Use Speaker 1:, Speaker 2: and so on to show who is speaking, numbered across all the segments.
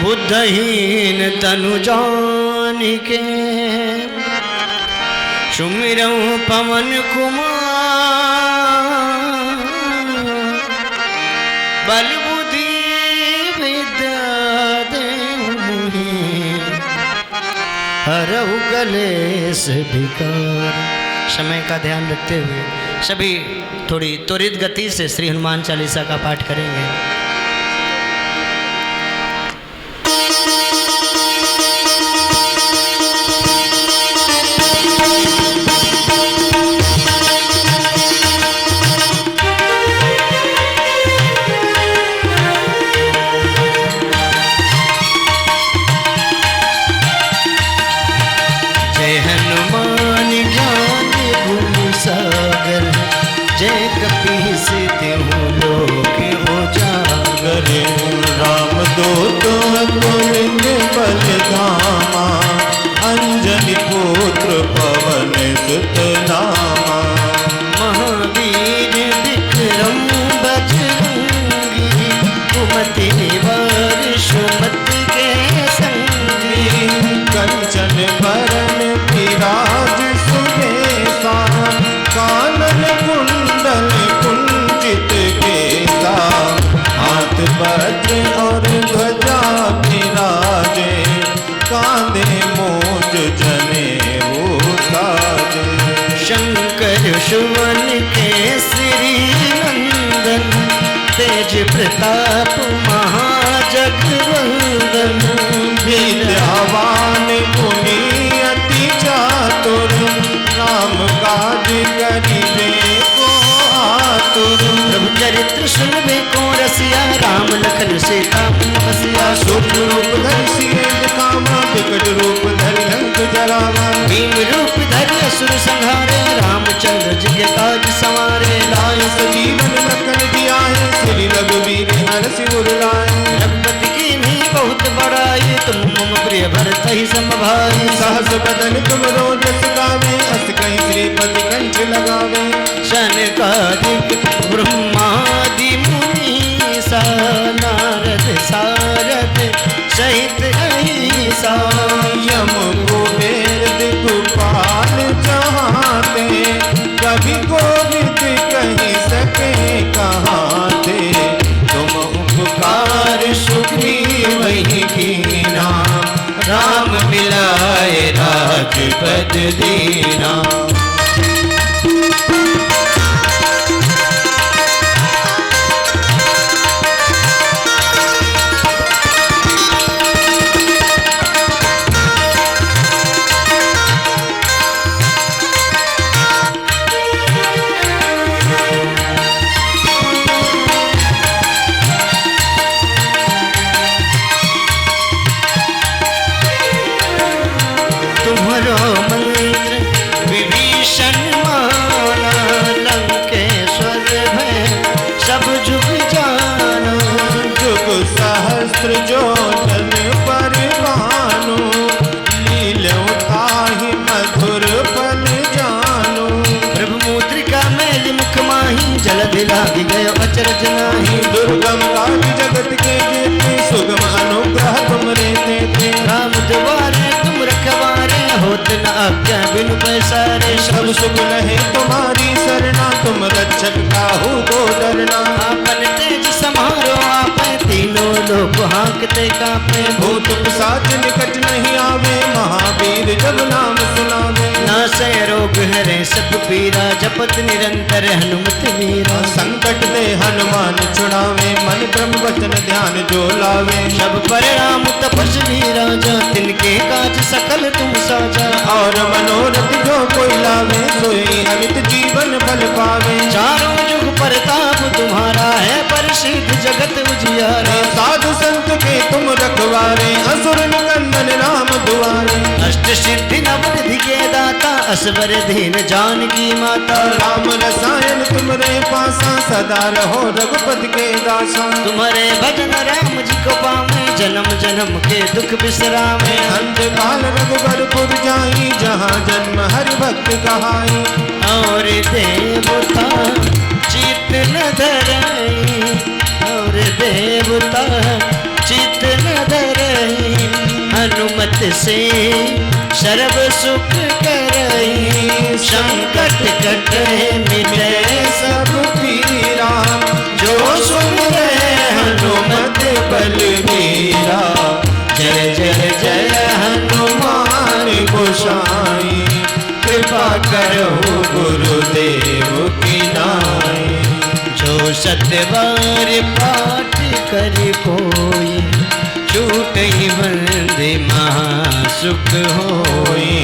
Speaker 1: बुद्धहीन तनु जान के सुमिरऊं पवन कुमार बल बुद्धि विद्या देहु हरऊ कलेश विकार। समय का ध्यान रखते हुए सभी थोड़ी त्वरित गति से श्री हनुमान चालीसा का पाठ करेंगे। जय हनुमान ज्ञान गुण सागर जय कपीस तिहु लोक उजागर।
Speaker 2: राम दूत अतुलित बल धामा अंजनी पुत्र पवन सुत नामा।
Speaker 1: महावीर विक्रम बजरंगी कुमति निवार सुमति के संगी।
Speaker 2: कंचन बरन विराज सुबेसा कानन कुंडल कुंचित केसा। हाथ वज्र और ध्वजा विराजे कांधे मोज जनेऊ साजे।
Speaker 1: शंकर सुवन केसरी नंदन तेज प्रताप महाजगवंदन।
Speaker 2: विद्यावान गुणी अति चातुर राम काज करिबे को आतुर।
Speaker 1: प्रभु चरित्र सुनबे को रसिया राम लखन सीता बसिया।
Speaker 2: सूक्ष्म रूप धरि सिए दिखावा विकट रूप धरि लंक जरावा।
Speaker 1: भीम रूप धरि असुर संहारे रामचंद्र जी के काज संवारे।
Speaker 2: लाय सजीवन लखन जियाए श्री रघुवीर हरषि उर लाए।
Speaker 1: रघुपति की नहीं बहुत बड़ाई तुम मम प्रिय भरत ही समभाई।
Speaker 2: सहस बदन तुम रोजस गावे अस कहीं श्रीपति कंठ लगावे।
Speaker 1: शनकादिक ब्रह्मादि मुनीसा नारद सारद सहित अहिसा।
Speaker 2: यम कुबेर दिखपाल चाहते कभी गोविंद कहीं सके कहाँ थे। तुम उपकार सुग्रीव ही कीना राम मिलाए राजपद दीना।
Speaker 1: तुम्हारो मंत्र विभीषण माना लंकेश्वर भय सब जुग जाना।
Speaker 2: जुग सहस्त्र जो जन परिवानो लील्यों ताहि मधुर फल जानो।
Speaker 1: प्रभु मुद्रिका मैल मुख माही जल दिलागी गयो अचरज नाही।
Speaker 2: दुर्गम काज जगत के जेते सुगम अनुग्रह तुम रे थे।
Speaker 1: राम द्वारे तुम रखवारे होत न आज्ञा बिनु पैसारे।
Speaker 2: सब सुख लहे तुम्हारी सरना तुम रक्षक काहू को डरना।
Speaker 1: आपन तेज समारो आपे तीनों लोग हांकते कापे।
Speaker 2: भूत पिशाच निकट नहीं आवे महावीर जब नाम सुनावे।
Speaker 1: नासै रोग हरे सब पीरा जपत निरंतर हनुमत वीरा।
Speaker 2: संकट दे हनुमान छुड़ावे मन क्रम वचन ध्यान जो लावे।
Speaker 1: सब पर राम तपस्वी राजा तिनके काज सकल तुम साजा।
Speaker 2: और मनोरथ जो कोई लावे सोई अमित जीवन फल पावे।
Speaker 1: चारों जुग परताप तुम्हारा है प्रसिद्ध जगत उजियारे।
Speaker 2: साधु संत के तुम रखवारे असुर निकंदन राम दुआरे।
Speaker 1: अष्ट सिद्धि नवनिधि के दाता असवर दीन जानकी माता।
Speaker 2: राम रसायन तुमरे पासा सदा रहो रघुपति के दासा।
Speaker 1: तुम्हारे भजन राम जी को पावे जन्म जन्म के दुख बिसरावे।
Speaker 2: अंत काल रघुबरपुर जाई जहाँ जन्म हरि भक्त कहाई।
Speaker 1: और देवता चित न धरई और देवता चित न धरई। हनुमत से सर्व सुख करई, संकट कटे मिटे
Speaker 2: सब पीरा,
Speaker 1: जो सुमिरे हनुमत
Speaker 2: बलबीरा।
Speaker 1: जय जय जय
Speaker 2: हनुमान गोसाई, कृपा करो गुरुदेव की नाई।
Speaker 1: जो सतबार पाठ कर कोई, छूट ही बंदे महासुख होई।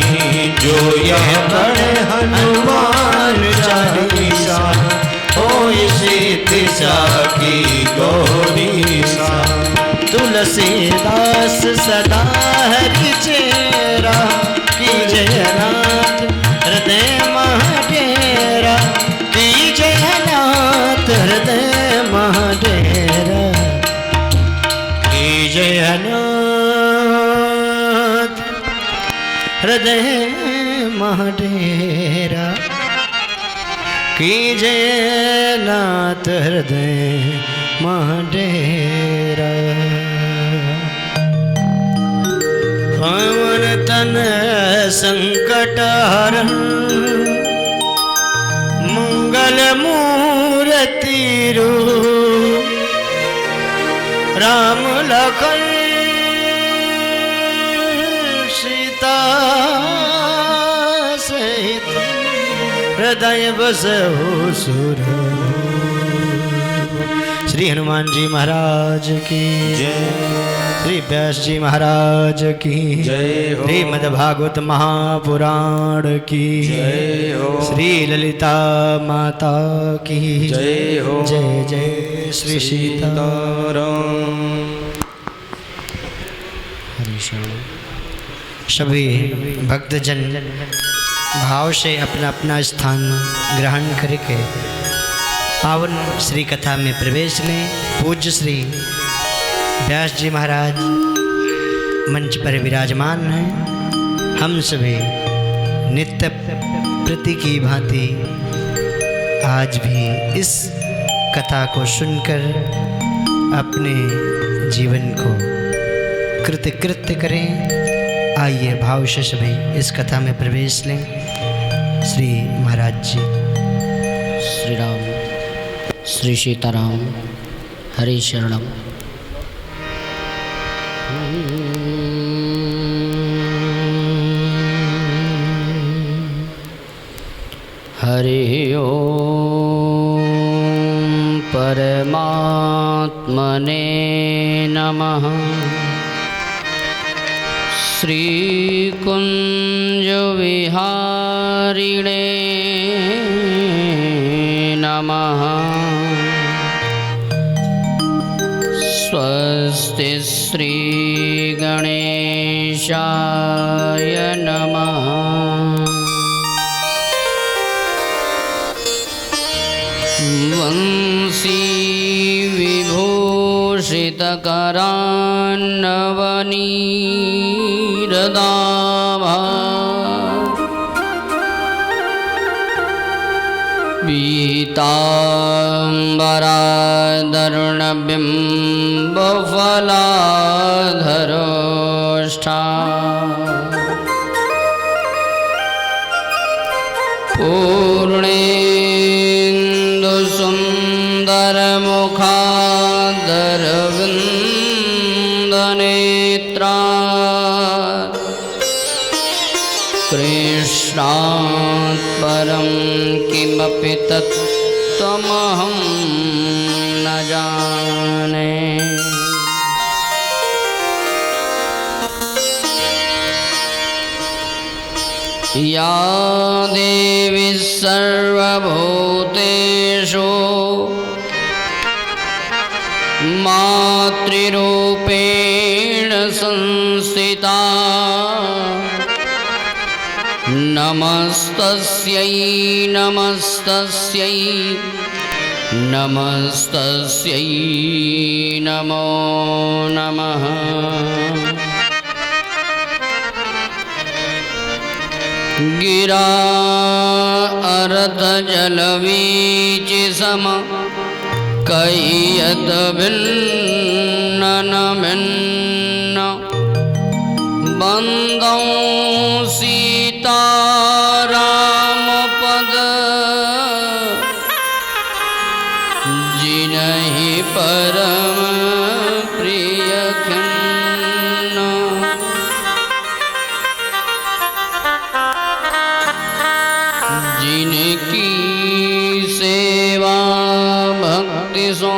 Speaker 2: जो यह पढ़े हनुमान चालीसा, होई सिद्धि साखी गौरी सा।
Speaker 1: तुलसीदास सदा हरि चेरा, की जय नाथ हृदय महाडेरा, की जय नाथ हृदय महाडेरा, की जय नाथ हृदय महाडेरा, की जय नाथ हृदय महाडेरा। पवन तन संकट हरण, मंगल मूर्ति रूप, राम लखन सीता सहित हृदय बसहु सुर। श्री हनुमान जी महाराज की
Speaker 2: जय,
Speaker 1: श्री व्यास जी महाराज की
Speaker 2: जय हो।
Speaker 1: श्रीमद् भागवत महापुराण की
Speaker 2: जय हो।
Speaker 1: श्री ललिता माता की
Speaker 2: जय हो।
Speaker 1: जय जय श्री सीताराम। सभी भक्तजन भाव से अपना अपना स्थान ग्रहण करके पावन श्री कथा में प्रवेश लें। पूज्य श्री व्यास जी महाराज मंच पर विराजमान हैं। हम सभी नित्य प्रति की भांति आज भी इस कथा को सुनकर अपने जीवन को कृतकृत्य करें। आइए भाव से सभी इस कथा में प्रवेश लें। श्री महाराज जी।
Speaker 3: श्री राम, श्री सीताराम, हरि शरणम। हरि ओम परमात्मने नमः। श्री कुंज विहारिणे नमः। स्वस्ति श्री गणेशाय नमः। वंशी विभूषितकरान्नवनीरदाभा पीताम्बरादरुणबिम्बफलाधरोष्ठा पूर्णेन्दुसुन्दरमुखादरविन्दनेत्रा कृष्णात् परं किमपि तत्त्वमहं न जाने। या देवी सर्वभूतेषु मातृरूपेण संस्थिता नमस्तस्यै नमस्तस्यै नमस्तस्यै नमो नमः। गिरा अरतजलवीचिसम कैयत भिन्न न भिन्न बंदौ सीताराम पद जिनहि परम प्रिय खिन्न जिनकी सेवा भक्ति सो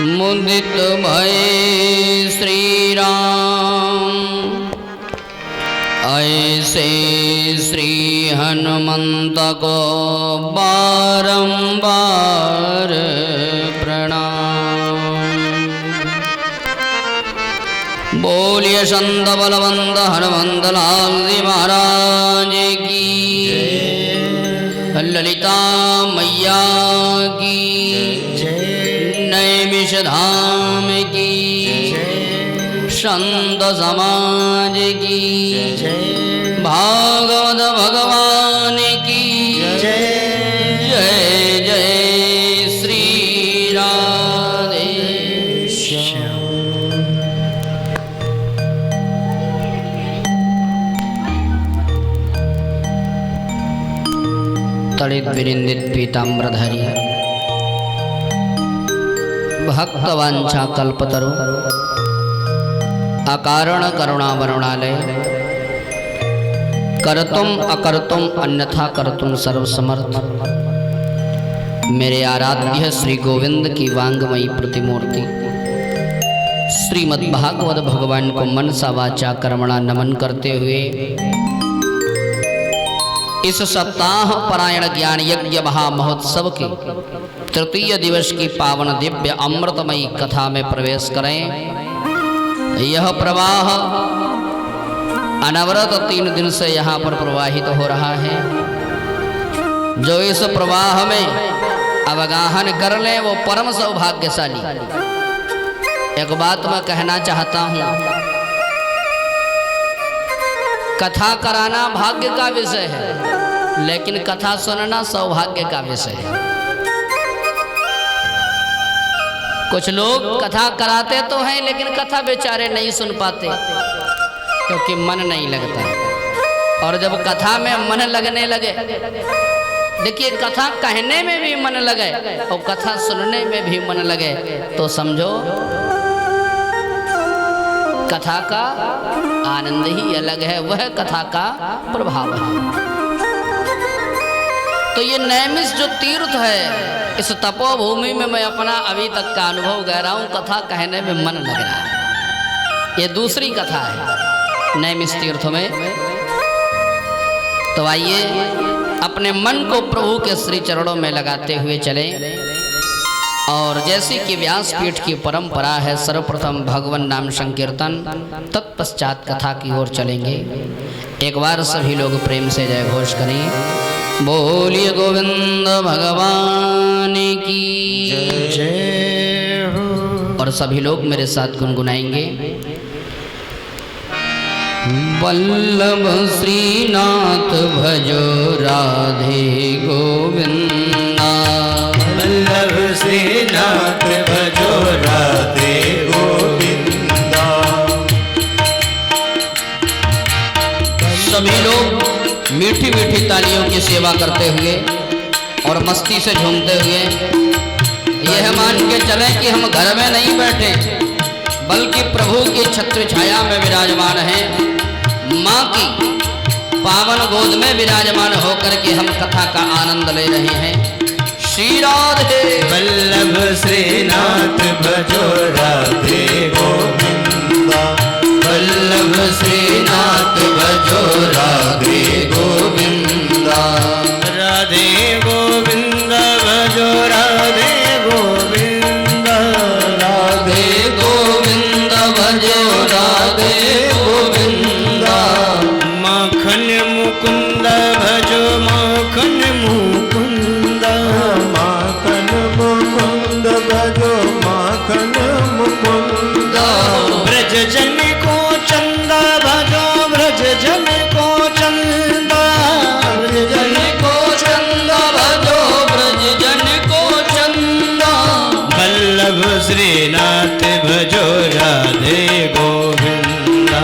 Speaker 3: मुदित भय श्री राम ऐसे श्री हनुमंत को बारंबार प्रणाम। बोलिए संत बलवंत हनुमंत लाल जी महाराज की, ललिता मैया की, नैमिष धाम की, संत समाज की, भागवत भगवान की जय जय श्री राधे श्याम। तड़ित विरिंदित पीताम्बरधारी भक्तवांछा कल्पतरु अकारण करुणा वरुणालय करतुम अकर्तुम अन्यथा करतुम सर्वसमर्थ मेरे आराध्य श्री गोविंद की वांगमयी प्रतिमूर्ति श्रीमद्भागवत भगवान को मनसा वाचा कर्मणा नमन करते हुए इस सप्ताह परायण ज्ञान यज्ञ महामहोत्सव के तृतीय दिवस की पावन दिव्य अमृतमयी कथा में प्रवेश करें। यह प्रवाह अनवरत 3 दिन से यहाँ पर प्रवाहित हो रहा है। जो इस प्रवाह में अवगाहन कर ले वो परम सौभाग्यशाली। एक बात मैं कहना चाहता हूँ, कथा कराना भाग्य का विषय है, लेकिन कथा सुनना सौभाग्य का विषय है। कुछ लोग कथा कराते तो हैं लेकिन कथा बेचारे नहीं सुन पाते क्योंकि मन नहीं लगता। और जब कथा में मन लगने लगे, देखिए कथा कहने में भी मन लगे और कथा सुनने में भी मन लगे तो समझो कथा का आनंद ही अलग है, वह कथा का प्रभाव है। तो ये नैमिष जो तीर्थ है, इस तपोभूमि में मैं अपना अभी तक का अनुभव कह रहा हूँ, कथा कहने में मन लग रहा है। ये दूसरी कथा है नैमिष तीर्थ में। तो आइए अपने मन को प्रभु के श्री चरणों में लगाते हुए चलें। और जैसे कि व्यासपीठ की परंपरा है, सर्वप्रथम भगवान नाम संकीर्तन, तत्पश्चात कथा की ओर चलेंगे। एक बार सभी लोग प्रेम से जय घोष करें। बोलिए गोविंद भगवान की जय हो। और सभी लोग मेरे साथ गुनगुनाएंगे। वल्लभ श्रीनाथ भजो राधे गोविंदा,
Speaker 2: वल्लभ श्रीनाथ भजो राधे गोविंदा।
Speaker 3: सभी लोग मीठी मीठी तालियों की सेवा करते हुए और मस्ती से झूमते हुए यह मान के चलें कि हम घर में नहीं बैठे बल्कि प्रभु की छत्र छाया में विराजमान हैं। माँ की पावन गोद में विराजमान होकर के हम कथा का आनंद ले रहे हैं। श्री राधे।
Speaker 2: वल्लभ श्रीनाथ भजो राधे गोविंदा,
Speaker 3: वल्लभ श्रीनाथ भजो राधे गोविंदा,
Speaker 2: राधे गोविंद भजो राधे गोविंद,
Speaker 3: राधे गोविंद भजो राधे गोविंदा,
Speaker 2: माखन मुकुंद भजो माखन मुकुंद, माखन मुकुंद भजो माखन मुकुंद, ब्रज जन को चंदा भजो ब्रज जन को चंदा, ब्रज जन को चंदा भजो ब्रज जन को चंदा, वल्लभ श्रीनाथ भजो राधे गोविंदा,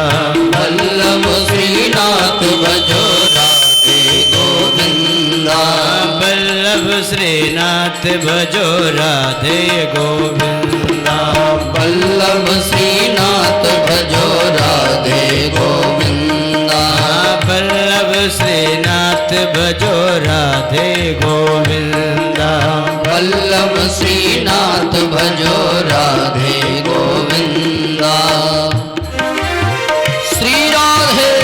Speaker 1: श्रीनाथ भजो राधे गोविंदा।
Speaker 3: वल्लभ श्रीनाथ भजो राधे गोविंदा।
Speaker 1: वल्लभ श्रीनाथ भजो राधे गोविंदा।
Speaker 3: वल्लभ श्रीनाथ भजो राधे गोविंदा। श्री राधे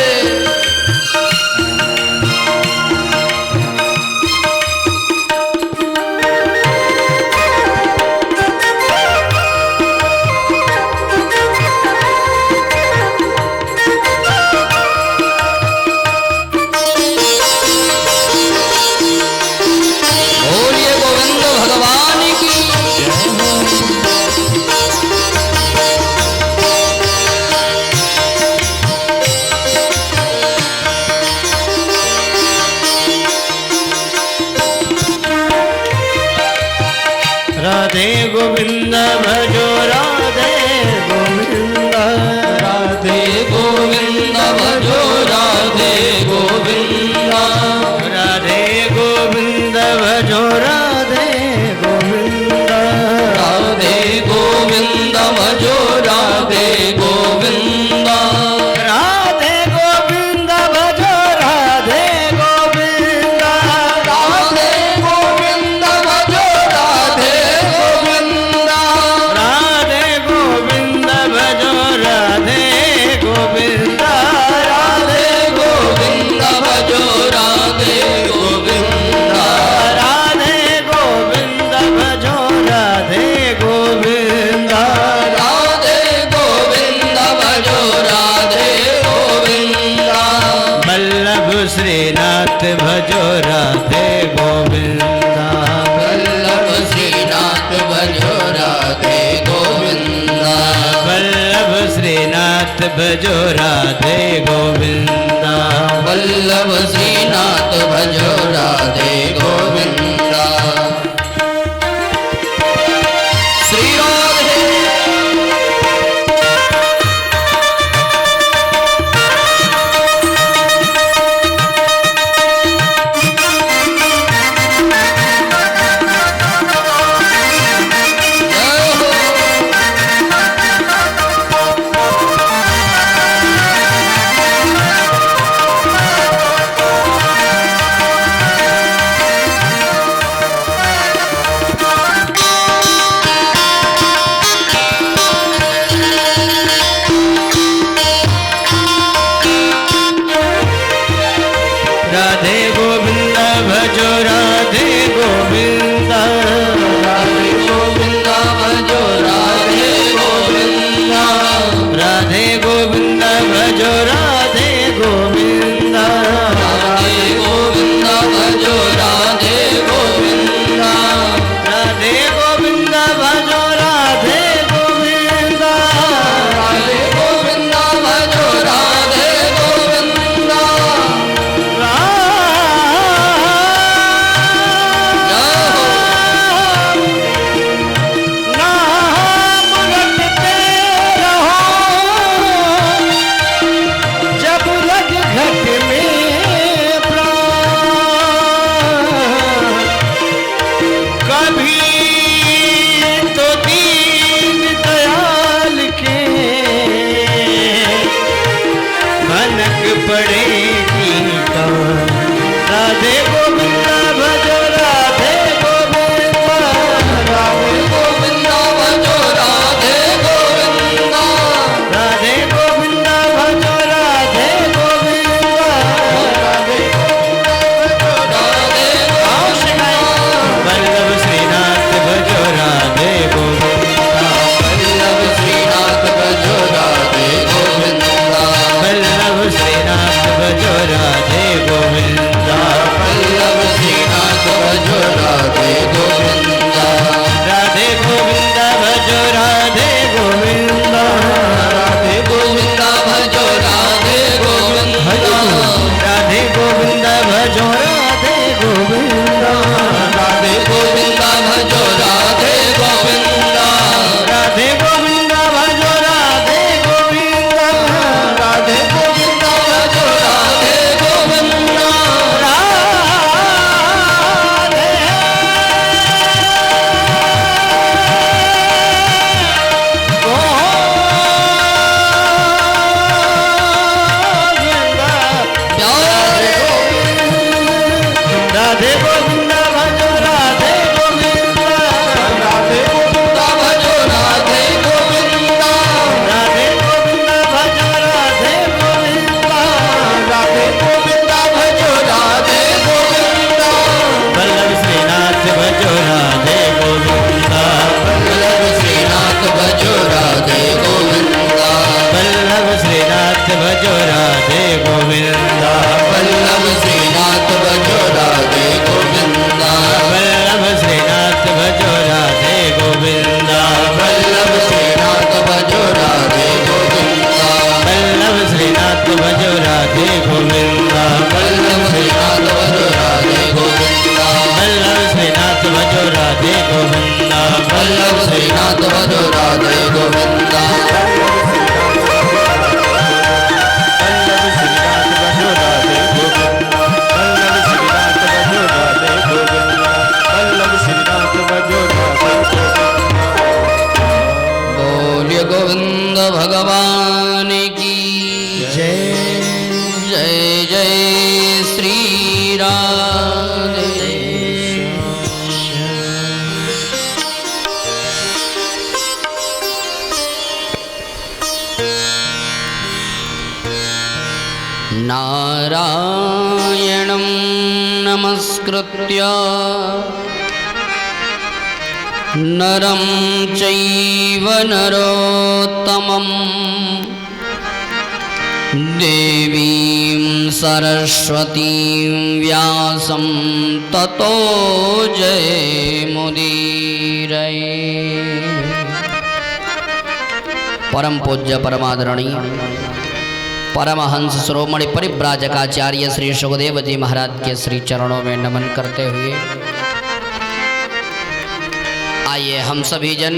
Speaker 3: बोलिए गोविंद भगवान की।
Speaker 1: राधे गोविंद भजो राधे गोविंद।
Speaker 3: राधे गोविंद भजो राधे गोविंद।
Speaker 1: राधे गोविंद भजो राधे गोविंद।
Speaker 3: राधे गोविंद भजो राधे गोविंद।
Speaker 1: राधे गोविंद भजो राधे गोविंद।
Speaker 3: राधे गोविंद भजो राधे गोविंद।
Speaker 1: राधे गोविंद भजो राधे गोविंद।
Speaker 3: राधे गोविंद भजो राधे गोविंद।
Speaker 1: राधे गोविंद भजो राधे गोविंद।
Speaker 3: राधे गोविंद भजो राधे गोविंद।
Speaker 1: वल्लभ श्रीनाथ भजो राधे गोविंद।
Speaker 3: वल्लभ श्रीनाथ भजो राधे गोविंद।
Speaker 1: वल्लभ श्रीनाथ भजो राधे गोविंद।
Speaker 3: वल्लभ श्रीनाथ भजो राधे गोविंद। श्री राधे जय हो।
Speaker 2: श्रीनाथ भजो राधे गोविंदा
Speaker 3: वल्लभ श्रीनाथ भजो राधे गोविंदा
Speaker 2: वल्लभ श्रीनाथ भजो राधे गोविंदा
Speaker 3: वल्लभ श्रीनाथ भजो राधे गोविंदा
Speaker 2: वल्लभ श्रीनाथ भजो राधे गोविंदा
Speaker 3: वल्लभ श्रीनाथ भजो राधे गोविंदा
Speaker 2: वल्लभ श्रीनाथ भजो राधे गोविंदा
Speaker 3: वल्लभ श्रीनाथ भजो राधे गोविंदा बोलिए गोविंद भगवान की
Speaker 1: जय
Speaker 3: जय जय श्री राधे। नारायणं नमस्कृत्य नरं चैव नरोत्तमं देवीं सरस्वतीं व्यासं ततो जयमुदीरये। परम पूज्य परमादरणीय परमहंस शिरोमणि परिव्राजकाचार्य श्री सुखदेव जी महाराज के श्री चरणों में नमन करते हुए आइए हम सभी जन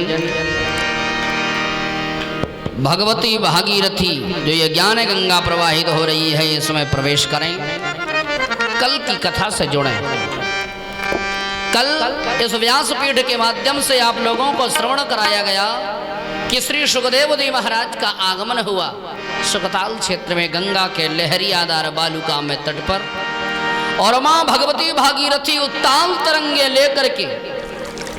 Speaker 3: भगवती भागीरथी जो ये ज्ञान गंगा प्रवाहित हो रही है इसमें प्रवेश करें, कल की कथा से जुड़ें। कल इस व्यासपीठ के माध्यम से आप लोगों को श्रवण कराया गया कि श्री सुखदेव जी महाराज का आगमन हुआ सुखताल क्षेत्र में गंगा के लहरियादार बालुका में तट पर, और माँ भगवती भागीरथी उत्ताल तरंगे लेकर के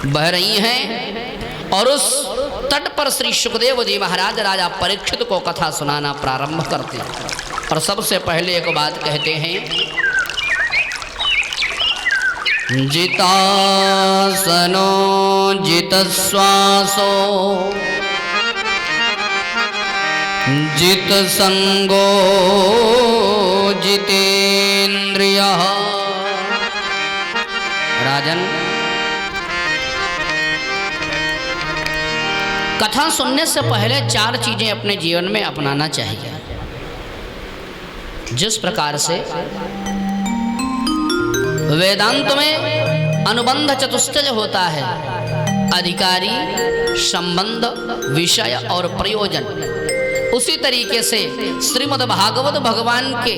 Speaker 3: बह रही हैं, और उस तट पर श्री सुखदेव जी महाराज राजा परीक्षित को कथा सुनाना प्रारंभ करते हैं। और सबसे पहले एक बात कहते हैं, जितासनो जितश्वासो जित संगो जितेन्द्रियः। राजन, कथा सुनने से पहले 4 चीजें अपने जीवन में अपनाना चाहिए। जिस प्रकार से वेदांत में अनुबंध चतुष्टय होता है, अधिकारी, संबंध, विषय और प्रयोजन, उसी तरीके से श्रीमद् भागवत भगवान के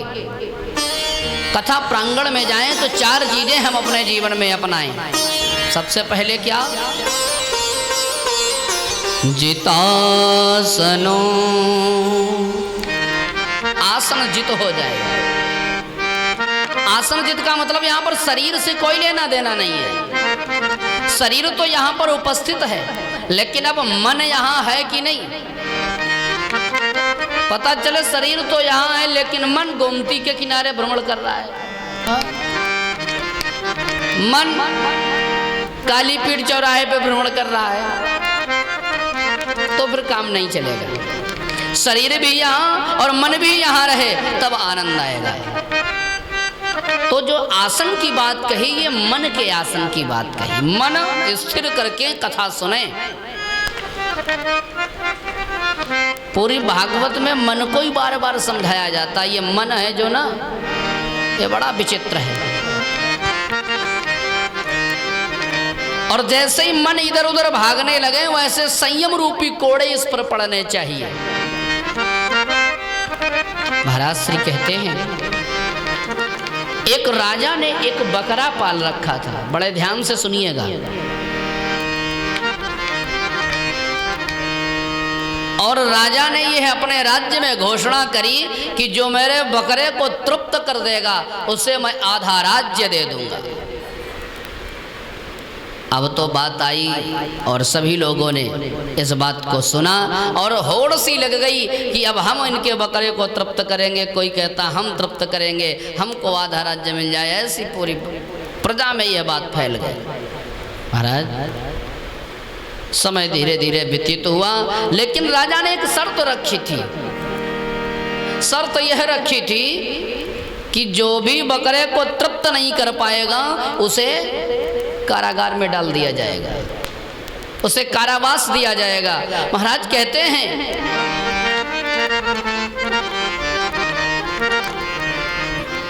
Speaker 3: कथा प्रांगण में जाएं तो 4 चीजें हम अपने जीवन में अपनाएं। सबसे पहले क्या? जितासनो, आसन जित हो जाए। आसन जित का मतलब यहाँ पर शरीर से कोई लेना देना नहीं है। शरीर तो यहाँ पर उपस्थित है, लेकिन अब मन यहाँ है कि नहीं। पता चले शरीर तो यहाँ है लेकिन मन गोमती के किनारे भ्रमण कर रहा है। मन कालीपीठ चौराहे पे भ्रमण कर रहा है, तो फिर काम नहीं चलेगा। शरीर भी यहाँ और मन भी यहाँ रहे तब आनंद आएगा। तो जो आसन की बात कही, ये मन के आसन की बात कही। मन स्थिर करके कथा सुने। पूरी भागवत में मन को ही बार बार समझाया जाता है। ये मन है जो ना, ये बड़ा विचित्र है। और जैसे ही मन इधर उधर भागने लगे, वैसे संयम रूपी कोड़े इस पर पड़ने चाहिए। महाराज श्री कहते हैं, एक राजा ने एक बकरा पाल रखा था। बड़े ध्यान से सुनिएगा। और राजा ने यह अपने राज्य में घोषणा करी कि जो मेरे बकरे को तृप्त कर देगा उसे मैं आधा राज्य दे दूंगा। अब तो बात आई और सभी लोगों ने इस बात को सुना और होड़ सी लग गई कि अब हम इनके बकरे को तृप्त करेंगे। कोई कहता हम तृप्त करेंगे, हमको आधा राज्य मिल जाए। ऐसी पूरी प्रजा में यह बात फैल गई। महाराज, समय धीरे धीरे व्यतीत हुआ, लेकिन राजा ने एक शर्त रखी थी। शर्त यह रखी थी कि जो भी बकरे को तृप्त नहीं कर पाएगा उसे कारागार में डाल दिया जाएगा, उसे कारावास दिया जाएगा। महाराज कहते हैं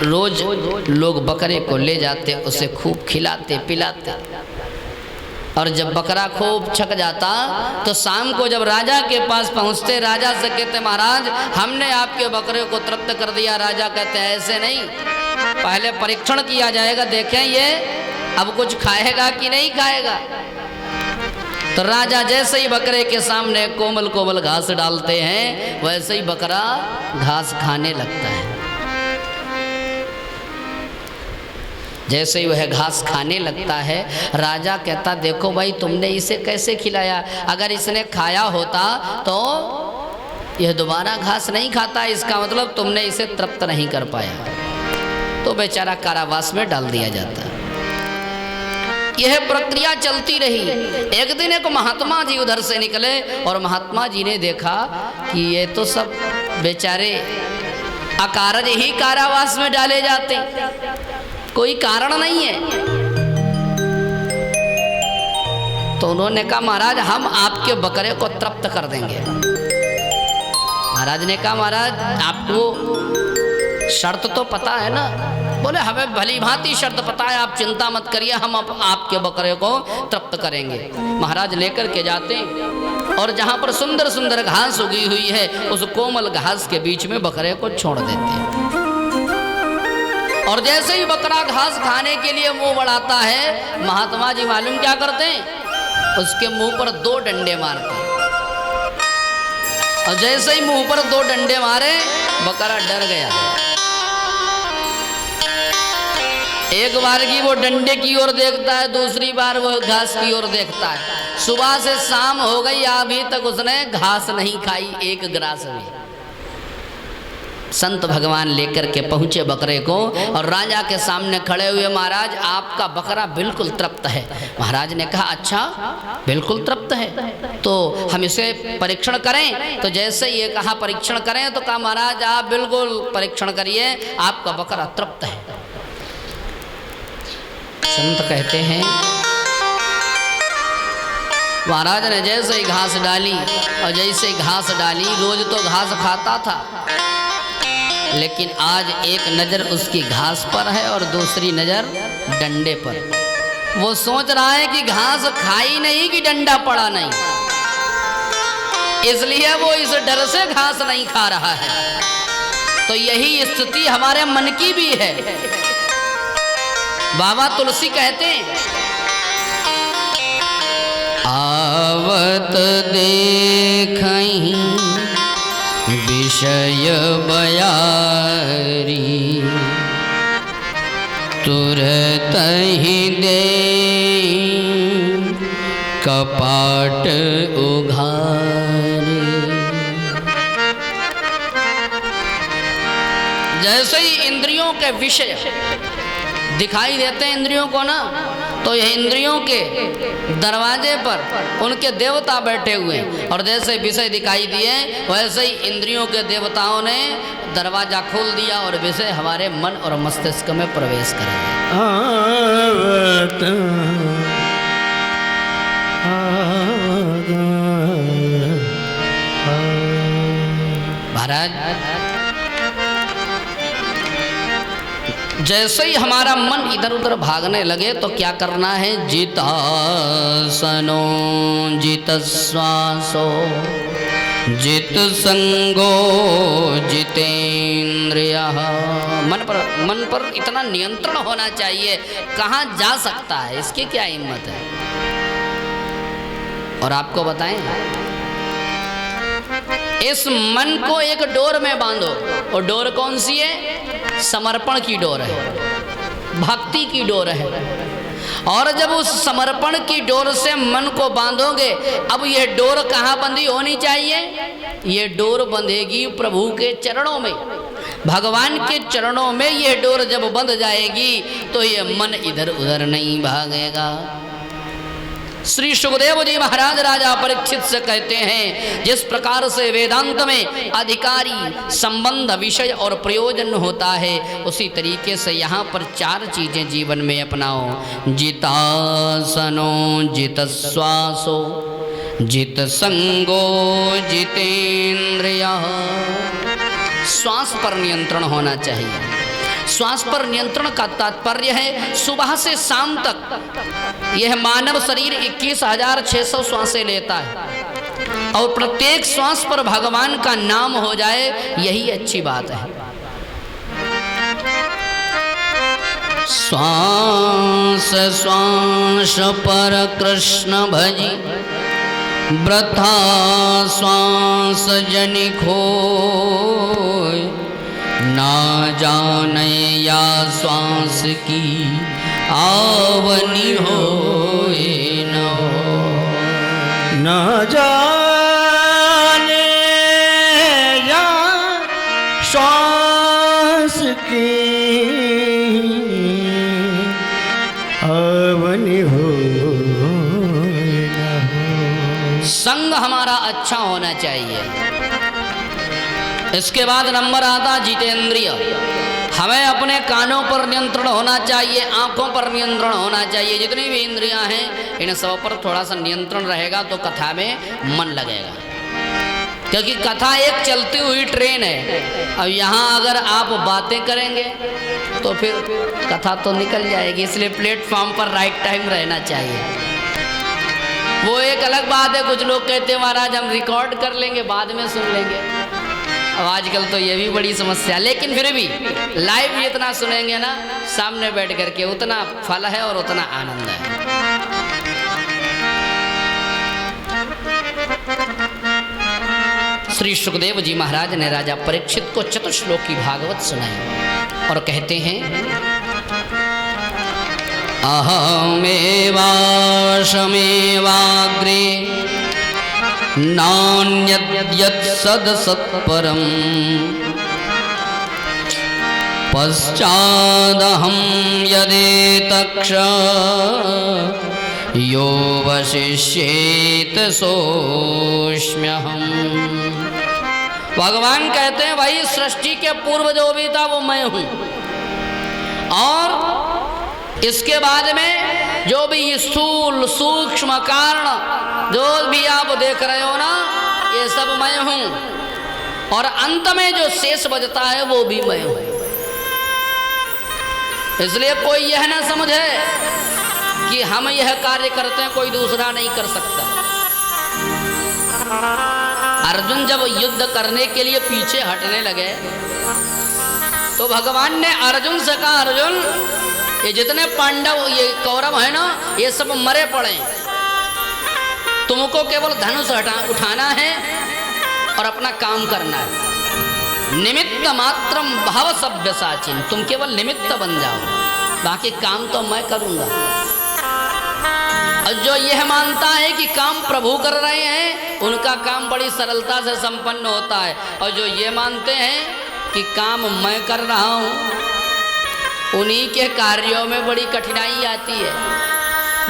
Speaker 3: रोज लोग बकरे को ले जाते, उसे खूब खिलाते पिलाते, और जब बकरा खूब छक जाता तो शाम को जब राजा के पास पहुंचते, राजा से कहते महाराज हमने आपके बकरे को तृप्त कर दिया। राजा कहते ऐसे नहीं, पहले परीक्षण किया जाएगा, देखें ये अब कुछ खाएगा कि नहीं खाएगा। तो राजा जैसे ही बकरे के सामने कोमल कोमल घास डालते हैं वैसे ही बकरा घास खाने लगता है। जैसे ही वह घास खाने लगता है, राजा कहता देखो भाई तुमने इसे कैसे खिलाया, अगर इसने खाया होता तो यह दोबारा घास नहीं खाता, इसका मतलब तुमने इसे तृप्त नहीं कर पाया। तो बेचारा कारावास में डाल दिया जाता। यह प्रक्रिया चलती रही। एक दिन एक महात्मा जी उधर से निकले और महात्मा जी ने देखा कि ये तो सब बेचारे अकारज ही कारावास में डाले जाते, कोई कारण नहीं है। तो उन्होंने कहा महाराज हम आपके बकरे को तृप्त कर देंगे। महाराज ने कहा महाराज आपको शर्त तो पता है ना? बोले हमें भली भांति शर्त पता है, आप चिंता मत करिए, हम आपके बकरे को तृप्त करेंगे। महाराज लेकर के जाते और जहां पर सुंदर सुंदर घास उगी हुई है उस कोमल घास के बीच में बकरे को छोड़ देते हैं। और जैसे ही बकरा घास खाने के लिए मुंह बढ़ाता है, महात्मा जी मालूम क्या करते हैं? उसके मुंह पर 2 डंडे मारते हैं। और जैसे ही मुंह पर 2 डंडे मारे, बकरा डर गया। एक बार की वो डंडे की ओर देखता है, दूसरी बार वो घास की ओर देखता है। सुबह से शाम हो गई, अभी तक उसने घास नहीं खाई एक ग्रास भी। संत भगवान लेकर के पहुंचे बकरे को और राजा के सामने खड़े हुए, महाराज आपका बकरा बिल्कुल तृप्त है। महाराज ने कहा अच्छा बिल्कुल तृप्त है, तो हम इसे परीक्षण करें? तो जैसे ये कहा परीक्षण करें, तो कहा महाराज आप बिल्कुल परीक्षण करिए, आपका बकरा तृप्त है। संत कहते हैं महाराज ने जैसे ही घास डाली और जैसे ही घास डाली, रोज तो घास खाता था, लेकिन आज एक नज़र उसकी घास पर है और दूसरी नज़र डंडे पर। वो सोच रहा है कि घास खाई नहीं कि डंडा पड़ा नहीं, इसलिए वो इस डर से घास नहीं खा रहा है। तो यही स्थिति हमारे मन की भी है। बाबा तुलसी कहते हैं आवत देखहीं विषय बयारी, तुरत ही दे कपाट उघारे। जैसे ही इंद्रियों के विषय दिखाई देते हैं इंद्रियों को ना, तो यह इंद्रियों के दरवाजे पर उनके देवता बैठे हुए हैं, और जैसे विषय दिखाई दिए वैसे ही इंद्रियों के देवताओं ने दरवाजा खोल दिया और विषय हमारे मन और मस्तिष्क में प्रवेश कर महाराज। जैसे ही हमारा मन इधर उधर भागने लगे तो क्या करना है? जितासनो जित श्वासो जित संगो जितेंद्रिय। मन पर इतना नियंत्रण होना चाहिए, कहाँ जा सकता है, इसकी क्या हिम्मत है। और आपको बताएं, इस मन को एक डोर में बांधो, और डोर कौन सी है? समर्पण की डोर है, भक्ति की डोर है। और जब उस समर्पण की डोर से मन को बांधोगे, अब ये डोर कहाँ बंधी होनी चाहिए? ये डोर बंधेगी प्रभु के चरणों में, भगवान के चरणों में। ये डोर जब बंध जाएगी तो ये मन इधर उधर नहीं भागेगा। श्री सुखदेव जी महाराज राजा परीक्षित से कहते हैं, जिस प्रकार से वेदांत में अधिकारी, संबंध, विषय और प्रयोजन होता है, उसी तरीके से यहाँ पर 4 चीजें जीवन में अपनाओ। जितासनो जित श्वासो जित संगो जितेंद्रिय। श्वास पर नियंत्रण होना चाहिए। श्वास पर नियंत्रण का तात्पर्य है सुबह से शाम तक यह मानव शरीर 21,600 श्वासें लेता है और प्रत्येक श्वास पर भगवान का नाम हो जाए, यही अच्छी बात है। श्वास श्वास पर कृष्ण भजी, वृथा श्वास जनि खोय, ना जाने या श्वास की आवनी होए न हो।
Speaker 1: न जाने या श्वास की आवनी हो न हो।
Speaker 3: संग हमारा अच्छा होना चाहिए। इसके बाद नंबर आता जितेंद्रिय। हमें अपने कानों पर नियंत्रण होना चाहिए, आंखों पर नियंत्रण होना चाहिए। जितनी भी इंद्रियां हैं, इन सब पर थोड़ा सा नियंत्रण रहेगा तो कथा में मन लगेगा, क्योंकि कथा एक चलती हुई ट्रेन है। अब यहाँ अगर आप बातें करेंगे तो फिर कथा तो निकल जाएगी, इसलिए प्लेटफॉर्म पर राइट टाइम रहना चाहिए। वो एक अलग बात है, कुछ लोग कहते हैं महाराज हम रिकॉर्ड कर लेंगे बाद में सुन लेंगे। अब आजकल तो ये भी बड़ी समस्या, लेकिन फिर भी लाइव जितना सुनेंगे ना सामने बैठ करके, उतना फल है और उतना आनंद है। श्री सुखदेव जी महाराज ने राजा परीक्षित को चतुश्लोकी भागवत सुनाई और कहते हैं, अहमेवाशमेवाग्रे नान्यद्यत् सदसत्परम् पश्चादहं यदेतक्ष यो वशिष्येत सोऽस्म्यहम्। भगवान कहते हैं भाई सृष्टि के पूर्व जो भी था वो मैं हूँ, और इसके बाद में जो भी स्थूल सूक्ष्म कारण जो भी आप देख रहे हो ना, ये सब मैं हूँ, और अंत में जो शेष बचता है वो भी मैं हूँ। इसलिए कोई यह ना समझे कि हम यह कार्य करते हैं कोई दूसरा नहीं कर सकता। अर्जुन जब युद्ध करने के लिए पीछे हटने लगे तो भगवान ने अर्जुन से कहा, अर्जुन ये जितने पांडव ये कौरव है ना, ये सब मरे पड़े, तुमको केवल धनुष उठाना है और अपना काम करना है। निमित्त मात्रम भव सव्यसाचिन, तुम केवल निमित्त बन जाओ, बाकी काम तो मैं करूंगा। और जो यह मानता है कि काम प्रभु कर रहे हैं, उनका काम बड़ी सरलता से संपन्न होता है, और जो ये मानते हैं कि काम मैं कर रहा हूँ, उन्हीं के कार्यों में बड़ी कठिनाई आती है,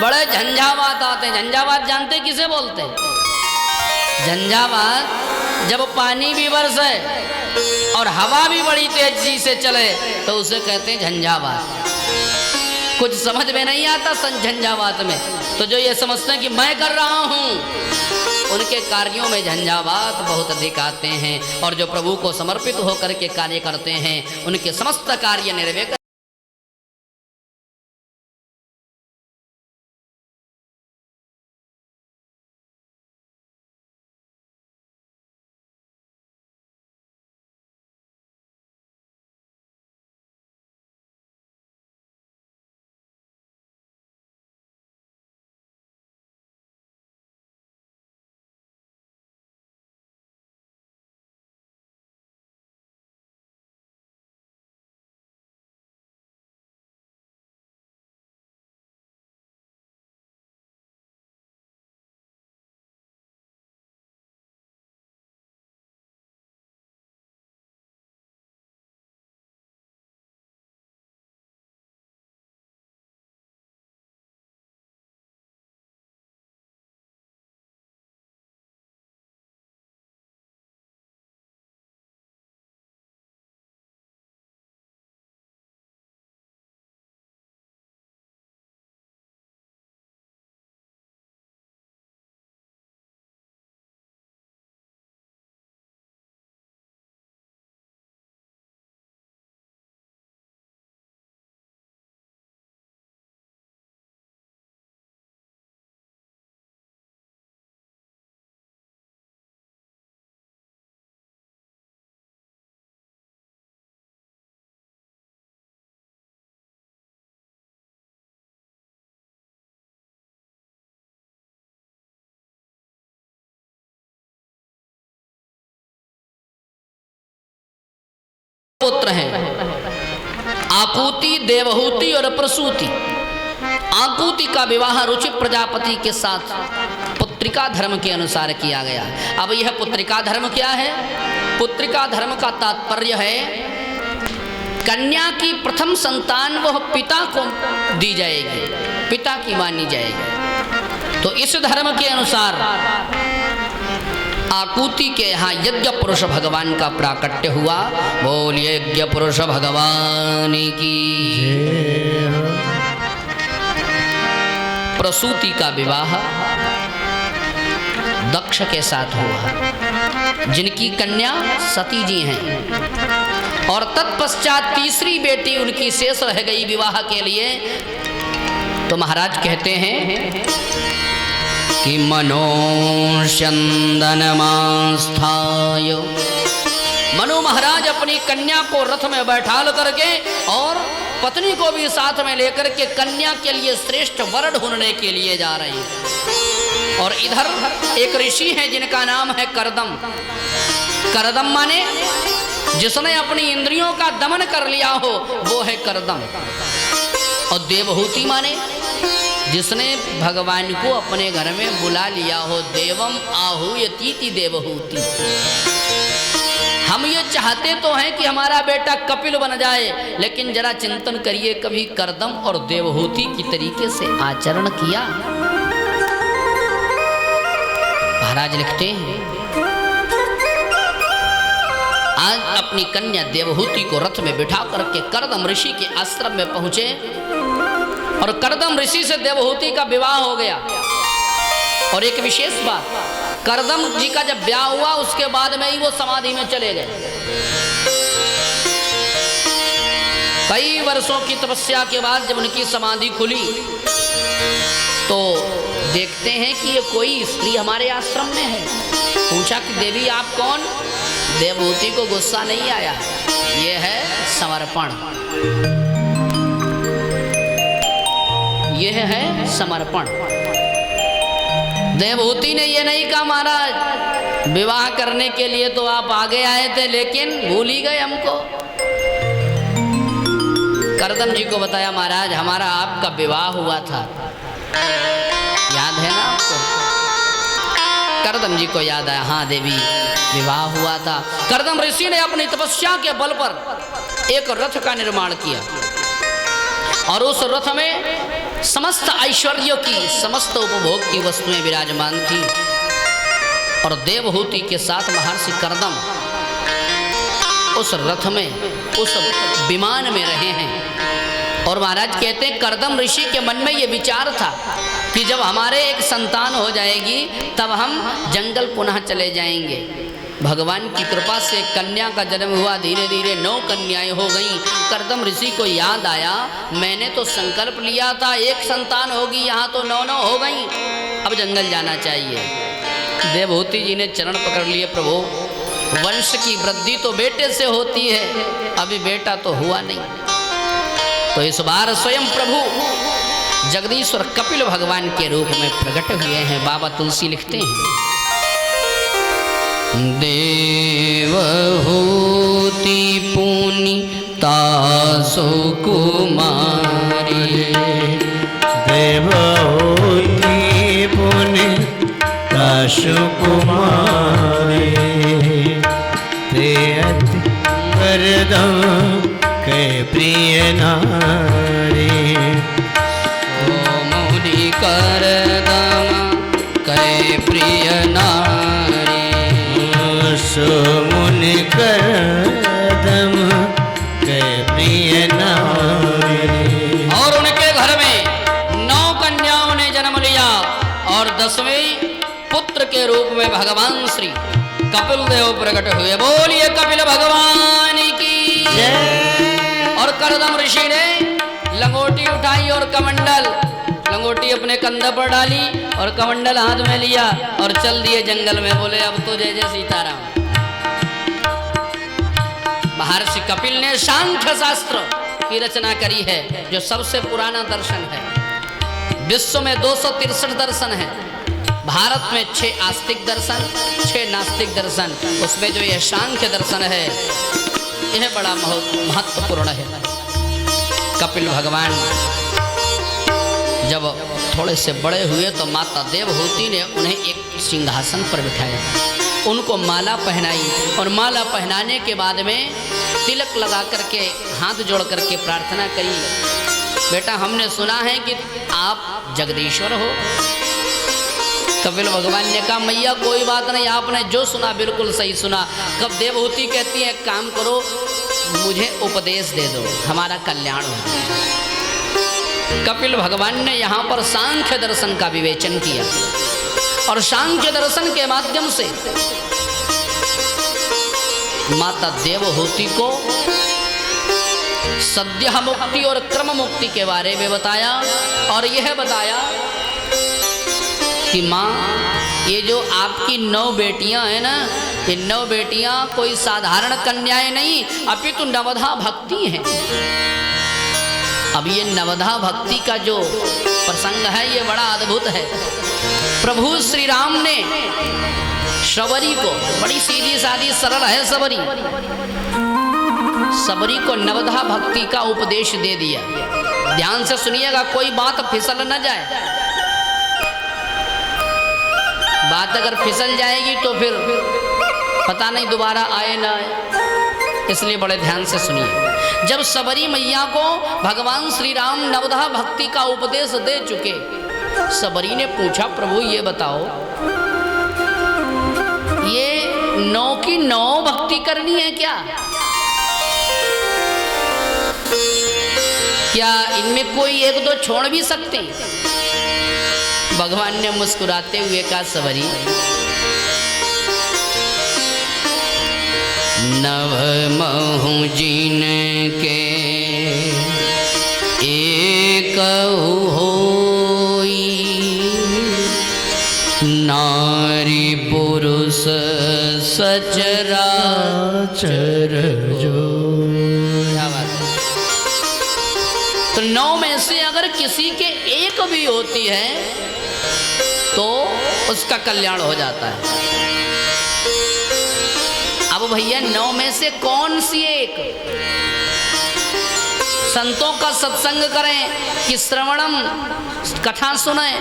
Speaker 3: बड़े झंझावात आते हैं। झंझावात जानते किसे बोलते हैं? झंझावात जब पानी भी बरसे और हवा भी बड़ी तेजी से चले तो उसे कहते हैं झंझावात। कुछ समझ में नहीं आता झंझावात में, तो जो ये समझते हैं कि मैं कर रहा हूँ, उनके कार्यों में झंझावात बहुत अधिक आते हैं, और जो प्रभु को समर्पित होकर के कार्य करते हैं उनके समस्त कार्य निर्विघ्न पुत्र हैं, आकुति, देवहूति और प्रसूति। आकुति का विवाह रुचि प्रजापति के साथ पुत्रिका धर्म के अनुसार किया गया। अब यह पुत्रिका धर्म क्या है? पुत्रिका धर्म का तात्पर्य है कन्या की प्रथम संतान वह पिता को दी जाएगी, पिता की मानी जाएगी। तो इस धर्म के अनुसार आकुति के यहाँ यज्ञ पुरुष भगवान का प्राकट्य हुआ। बोलिए यज्ञ पुरुष भगवान की। प्रसूति का विवाह दक्ष के साथ हुआ, जिनकी कन्या सती जी हैं, और तत्पश्चात तीसरी बेटी उनकी शेष रह गई विवाह के लिए। तो महाराज कहते हैं कि मनोस्यन्दनमास्थाय, मनु महाराज अपनी कन्या को रथ में बैठाल करके और पत्नी को भी साथ में लेकर के कन्या के लिए श्रेष्ठ वर ढूंढने के लिए जा रहे हैं। और इधर एक ऋषि है जिनका नाम है करदम। करदम माने जिसने अपनी इंद्रियों का दमन कर लिया हो, वो है करदम। और देवहूति माने जिसने भगवान को अपने घर में बुला लिया हो। देवम आहूयतीति देवहूति। हम ये चाहते तो हैं कि हमारा बेटा कपिल बन जाए, लेकिन जरा चिंतन करिए, कभी करदम और देवहूति की तरीके से आचरण किया? महाराज लिखते हैं आज अपनी कन्या देवहूति को रथ में बिठा करके करदम ऋषि के आश्रम में पहुंचे, और करदम ऋषि से देवहूति का विवाह हो गया। और एक विशेष बात, करदम जी का जब ब्याह हुआ उसके बाद में ही वो समाधि में चले गए। कई वर्षों की तपस्या के बाद जब उनकी समाधि खुली तो देखते हैं कि ये कोई स्त्री हमारे आश्रम में है। पूछा कि देवी आप कौन? देवहूति को गुस्सा नहीं आया, ये है समर्पण, यह है समर्पण। देवहूति ने ये नहीं कहा महाराज विवाह करने के लिए तो आप आगे आए थे, लेकिन भूल ही गए हमको। करदम जी को बताया महाराज हमारा आपका विवाह हुआ था, याद है ना आपको? करदम जी को याद आया, हाँ देवी विवाह हुआ था। करदम ऋषि ने अपनी तपस्या के बल पर एक रथ का निर्माण किया, और उस रथ में समस्त ऐश्वर्यों की, समस्त उपभोग की वस्तुएं विराजमान थी। और देवहूति के साथ महर्षि करदम उस रथ में, उस विमान में रहे हैं। और महाराज कहते हैं करदम ऋषि के मन में ये विचार था कि जब हमारे एक संतान हो जाएगी तब हम जंगल पुनः चले जाएंगे। भगवान की कृपा से कन्या का जन्म हुआ, धीरे धीरे 9 कन्याएं हो गईं। करदम ऋषि को याद आया मैंने तो संकल्प लिया था एक संतान होगी, यहाँ तो 9 हो गईं, अब जंगल जाना चाहिए। देवहूति जी ने चरण पकड़ लिए, प्रभु वंश की वृद्धि तो बेटे से होती है, अभी बेटा तो हुआ नहीं। तो इस बार स्वयं प्रभु जगदीश्वर कपिल भगवान के रूप में प्रकट हुए हैं। बाबा तुलसी लिखते हैं देवहूति पुनीता सुकुमारी,
Speaker 2: देवहूति पुनीता सुकुमारी, ते अति करदम के प्रिय नारी,
Speaker 3: ओ मुनि करदम के प्रिय नारी,
Speaker 2: मुनि करदम के प्रिय नारी।
Speaker 3: और उनके घर में 9 कन्याओं ने जन्म लिया, और 10वें पुत्र के रूप में भगवान श्री कपिल देव प्रकट हुए। बोलिए कपिल भगवान की जय। और करदम ऋषि ने लंगोटी उठाई और कमंडल, लंगोटी अपने कंधे पर डाली और कमंडल हाथ में लिया और चल दिए जंगल में। बोले अब तो जय जय सीताराम। महर्षि कपिल ने सांख्य शास्त्र की रचना करी है, जो सबसे पुराना दर्शन है। विश्व में 263 दर्शन है, भारत में 6 आस्तिक दर्शन, 6 नास्तिक दर्शन। उसमें जो यह सांख्य दर्शन है यह बड़ा महत्वपूर्ण है। कपिल भगवान जब थोड़े से बड़े हुए तो माता देवहूति ने उन्हें एक सिंहासन पर बिठाया, उनको माला पहनाई और माला पहनाने के बाद में तिलक लगा करके हाथ जोड़ करके प्रार्थना करी, बेटा हमने सुना है कि आप जगदीश्वर हो। कपिल भगवान ने कहा मैया कोई बात नहीं, आपने जो सुना बिल्कुल सही सुना। कब देवहूति कहती है काम करो, मुझे उपदेश दे दो, हमारा कल्याण हो जाए। कपिल भगवान ने यहाँ पर सांख्य दर्शन का विवेचन किया और सांख्य दर्शन के माध्यम से माता देवहूति को सद्य मुक्ति और क्रम मुक्ति के बारे में बताया और यह बताया कि माँ ये जो आपकी 9 बेटियां हैं ना, ये 9 बेटियां कोई साधारण कन्याएं नहीं अपितु नवधा भक्ति हैं। अब ये नवधा भक्ति का जो प्रसंग है ये बड़ा अद्भुत है। प्रभु श्री राम ने शबरी को, बड़ी सीधी सादी सरल है शबरी, शबरी को नवधा भक्ति का उपदेश दे दिया। ध्यान से सुनिएगा, कोई बात फिसल न जाए। बात अगर फिसल जाएगी तो फिर पता नहीं दोबारा आए ना आए, इसलिए बड़े ध्यान से सुनिए। जब शबरी मैया को भगवान श्री राम नवधा भक्ति का उपदेश दे चुके, शबरी ने पूछा प्रभु ये बताओ ये 9 की 9 भक्ति करनी है क्या? क्या इनमें कोई 1-2 छोड़ भी सकते हैं? भगवान ने मुस्कुराते हुए कहा शबरी नव महु जिन के एक होई, नारी पुरुष सचराचर जो। क्या बात है? तो 9 में से अगर किसी के एक भी होती है तो उसका कल्याण हो जाता है। अब भैया 9 में से कौन सी एक? संतों का सत्संग करें कि श्रवणम कथा सुने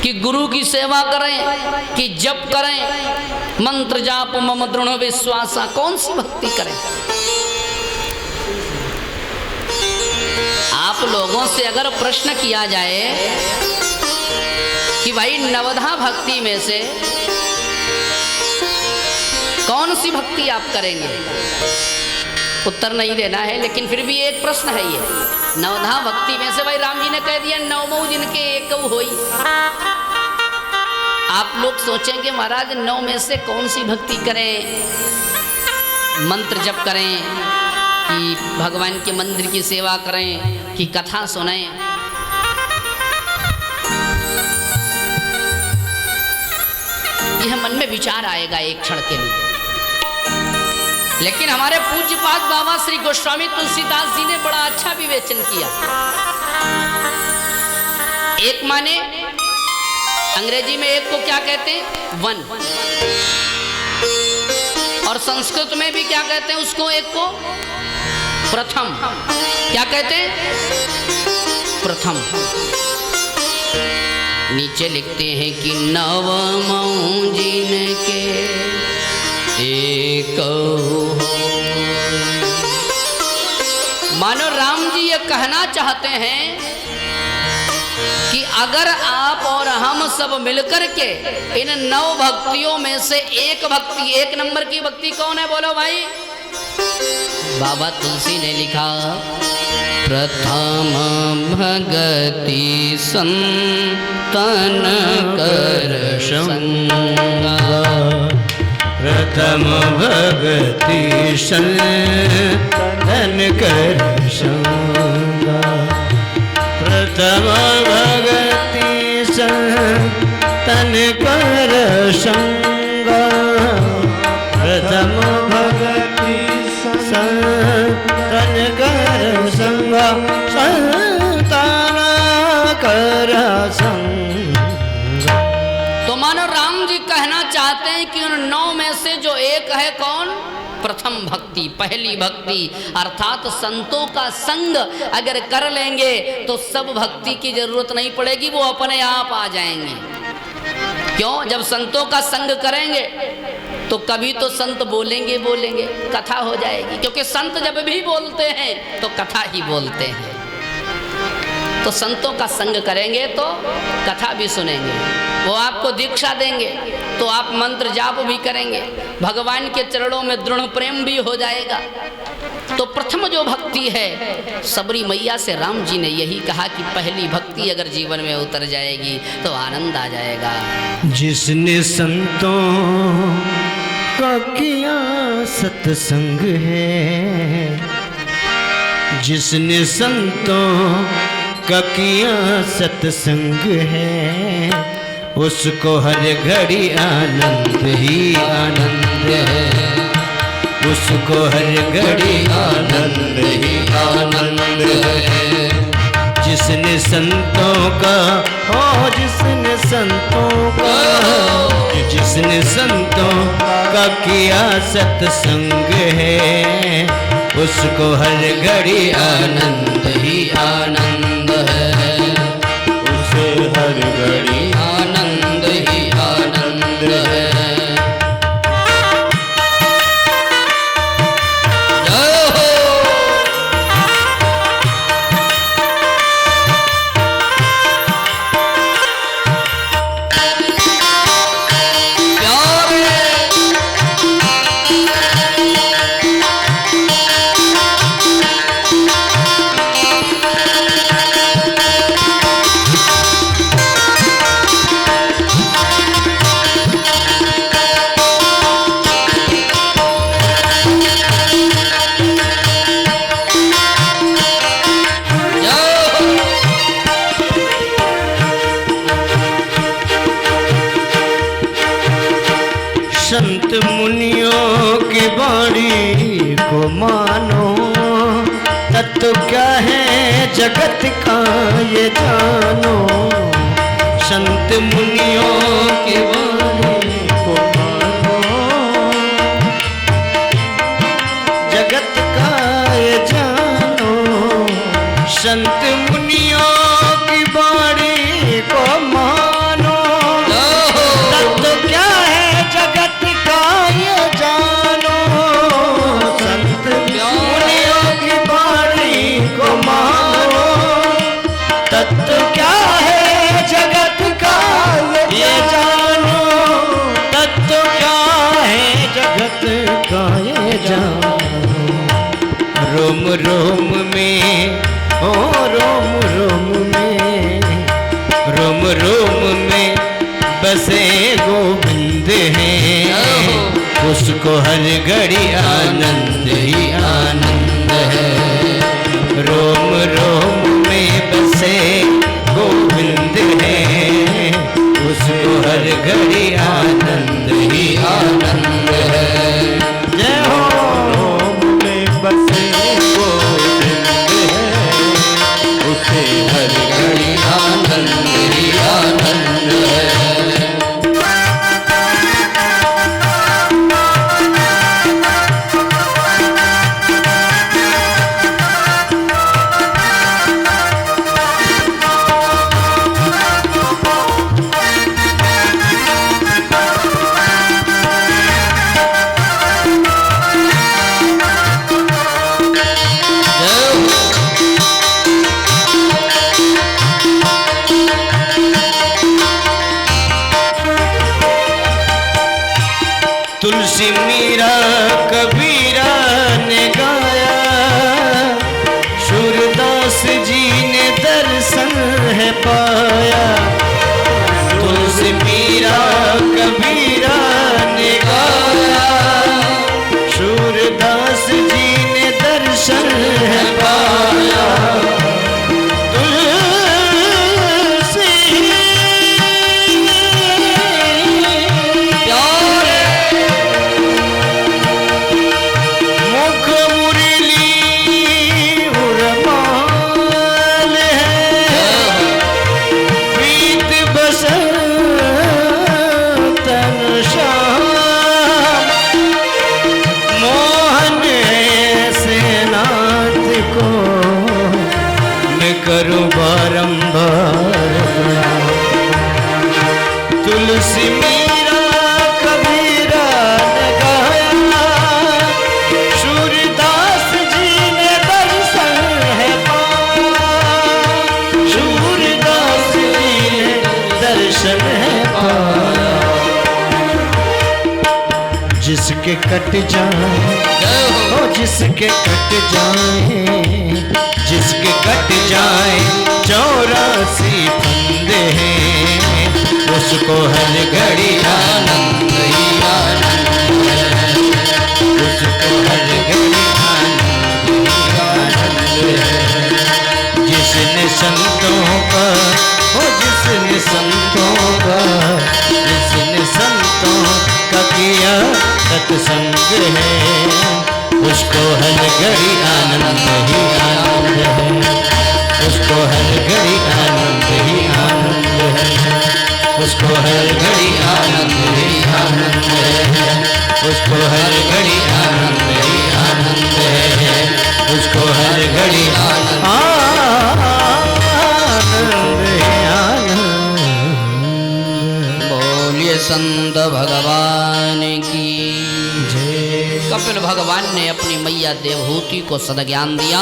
Speaker 3: कि गुरु की सेवा करें कि जप करें, मंत्र जाप मम दृढ़ विश्वासा, कौन सी भक्ति करें? आप लोगों से अगर प्रश्न किया जाए कि भाई नवधा भक्ति में से कौन सी भक्ति आप करेंगे, उत्तर नहीं देना है, लेकिन फिर भी एक प्रश्न है ये। नवधा भक्ति में से भाई राम जी ने कह दिया 9 जिनके एक होई। आप लोग सोचेंगे महाराज 9 में से कौन सी भक्ति करें, मंत्र जप करें कि भगवान के मंदिर की सेवा करें कि कथा सुने? यह मन में विचार आएगा एक क्षण के लिए, लेकिन हमारे पूज्यपाद बाबा श्री गोस्वामी तुलसीदास जी ने बड़ा अच्छा विवेचन किया। एक माने अंग्रेजी में एक को क्या कहते हैं? 1, और संस्कृत में भी क्या कहते हैं उसको? एक को प्रथम। क्या कहते हैं? प्रथम। नीचे लिखते हैं कि नव महु जिन के एक हो। मानो राम जी ये कहना चाहते हैं कि अगर आप और हम सब मिलकर के इन 9 भक्तियों में से एक भक्ति, 1 नंबर की भक्ति कौन है बोलो भाई? बाबा तुलसी ने लिखा प्रथम भगति संतन कर संगा,
Speaker 4: प्रथम भगति संतन कर संगा, प्रथम भगति संतन कर संगा, प्रथम भगति संतन कर संगा, संतन कर संगा।
Speaker 3: तो मानो राम जी कहना चाहते हैं कि उन 9 में से जो एक है कौन? प्रथम भक्ति, पहली भक्ति अर्थात संतों का संग अगर कर लेंगे तो सब भक्ति की जरूरत नहीं पड़ेगी, वो अपने आप आ जाएंगे। क्यों? जब संतों का संग करेंगे तो कभी तो संत बोलेंगे कथा हो जाएगी, क्योंकि संत जब भी बोलते हैं तो कथा ही बोलते हैं। तो संतों का संग करेंगे तो कथा भी सुनेंगे, वो आपको दीक्षा देंगे तो आप मंत्र जाप भी करेंगे, भगवान के चरणों में दृढ़ प्रेम भी हो जाएगा। तो प्रथम जो भक्ति है, सबरी मैया से राम जी ने यही कहा कि पहली भक्ति अगर जीवन में उतर जाएगी तो आनंद आ जाएगा।
Speaker 4: जिसने संतों का किया सत्संग है, जिसने संतों का किया सत्संग है, उसको हर घड़ी आनंद ही आनंद है, उसको हर घड़ी आनंद ही आनंद है। जिसने संतों का जिसने संतों का किया सत्संग है, उसको हर घड़ी आनंद ही आनंद है,
Speaker 2: उसे हर घड़ी
Speaker 3: आनंद ही आनंद है।
Speaker 4: संत मुनियों की वाणी को मानो, तत्व क्या है जगत का ये जानो। संत मुनियों की वाणी को मानो, जगत का ये जानो। संत मुनियों की वाणी को मानो, तत्व क्या है जगत का ये जानो। संत मुनियों की वाणी को मानो, तत्व क्या है जगत का ये जानो। तत्व क्या है जगत का ये जानो। रोम रोम में रोम रोम में, रोम रोम में बसे गोविंद हैं, उसको हर घड़ी आनंद ही आनंद है। रोम रोम में बसे गोविंद हैं, उसको हर घड़ी आनंद ही आनंद है। जय हो।
Speaker 2: रोम में बसे गोविंद है, उसे हर घड़ी
Speaker 3: आनंद ही आनंद है।
Speaker 1: जिसके कट जाए, ओ जिसके कट जाए, जिसके कट जाए 84 फंदे हैं, उसको हर घड़ी आनंद ही आनंद है, उसको हर घड़ी आनंद ही आनंद है। जिसने संतों का, ओ जिसने संतों का, जिसने संतों का किया सत्संग है, उसको हर घड़ी आनंद ही आनंद है, उसको हर घड़ी आनंद ही आनंद है, उसको हर घड़ी आनंद ही आनंद है, उसको हर घड़ी आनंद ही आनंद है, उसको हर घड़ी आनंद ही आनंद।
Speaker 3: बोलिए संत भगवान की
Speaker 1: जय।
Speaker 3: कपिल भगवान ने अपनी मैया देवहूति को सदज्ञान दिया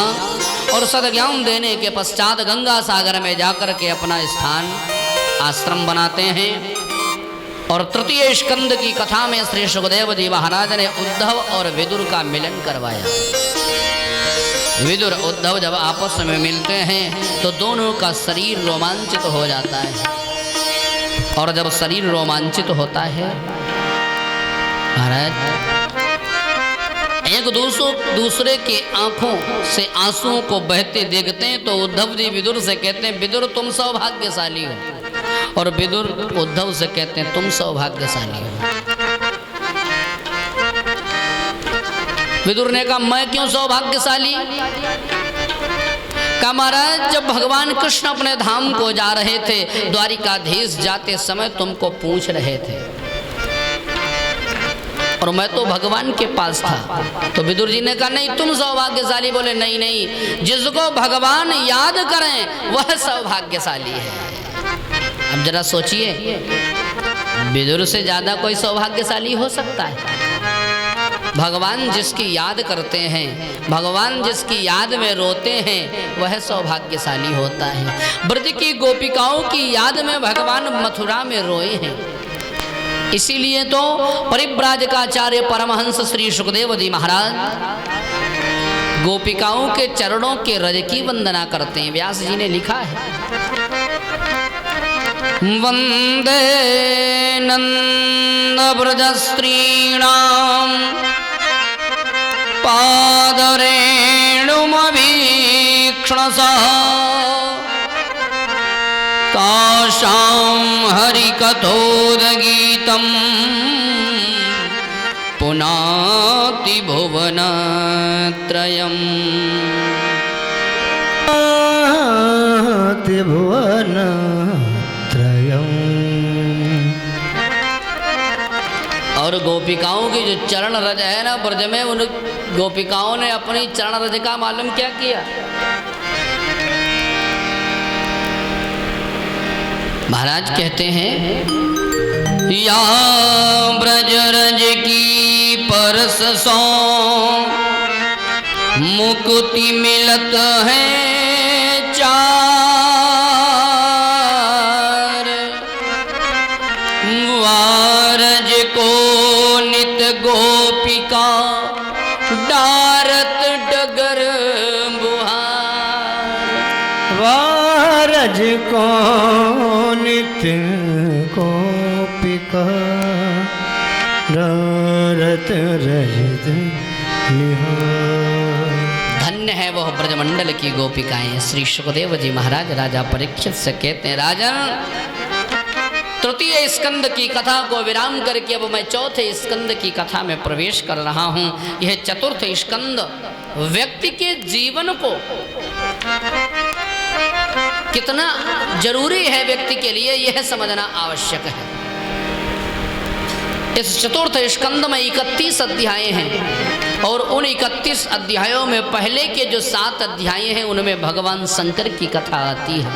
Speaker 3: और सदज्ञान देने के पश्चात गंगा सागर में जाकर के अपना स्थान आश्रम बनाते हैं। और तृतीय स्कंद की कथा में श्री सुखदेव जी महाराज ने उद्धव और विदुर का मिलन करवाया। विदुर उद्धव जब आपस में मिलते हैं तो दोनों का शरीर रोमांचित हो जाता है, और जब शरीर रोमांचित होता है महाराज एक दूसरे के आंखों से आंसुओं को बहते देखते हैं तो उद्धव जी विदुर से कहते हैं विदुर तुम सौभाग्यशाली हो, और विदुर उद्धव से कहते हैं तुम सौभाग्यशाली हो। विदुर ने कहा मैं क्यों सौभाग्यशाली? कहा महाराज जब भगवान कृष्ण अपने धाम को जा रहे थे, द्वारिकाधीश जाते समय तुमको पूछ रहे थे और मैं तो भगवान के पास था। तो विदुर जी ने कहा नहीं तुम सौभाग्यशाली। बोले नहीं नहीं, जिसको भगवान याद करें वह सौभाग्यशाली है। अब जरा सोचिए, विदुर से ज्यादा कोई सौभाग्यशाली हो सकता है? भगवान जिसकी याद करते हैं, भगवान जिसकी याद में रोते हैं, वह सौभाग्यशाली होता है। ब्रज की गोपिकाओं की याद में भगवान मथुरा में रोए हैं। इसीलिए तो परिव्राजकाचार्य परमहंस श्री सुखदेव जी महाराज गोपिकाओं के चरणों के रज की वंदना करते हैं। व्यास जी ने लिखा है वंदे नंद ब्रज स्त्रीणाम पादरेणुमभीक्षणसा तासां हरिकथोदगीतं पुनाति भुवनत्रयम्। और गोपिकाओं की जो चरण रज है ना ब्रज में, उन गोपिकाओं ने अपनी चरण रज का मालूम क्या किया? महाराज कहते हैं या ब्रज रज की परस सो मुक्ति मिलत है चार, वारज को नित गोपिका डारत डगर बुहार।
Speaker 1: वारज को नित गोपिका डारत रजत निहार।
Speaker 3: धन्य है वह ब्रजमंडल की गोपिकाएं। श्री सुखदेव जी महाराज राजा परीक्षित से कहते हैं राजन, तृतीय स्कंद की कथा को विराम करके अब मैं चौथे स्कंद की कथा में प्रवेश कर रहा हूं। यह चतुर्थ स्कंद व्यक्ति के जीवन को कितना जरूरी है व्यक्ति के लिए यह समझना आवश्यक है। इस चतुर्थ स्कंद में 31 अध्याय हैं और उन 31 अध्यायों में पहले के जो 7 अध्याय हैं उनमें भगवान शंकर की कथा आती है,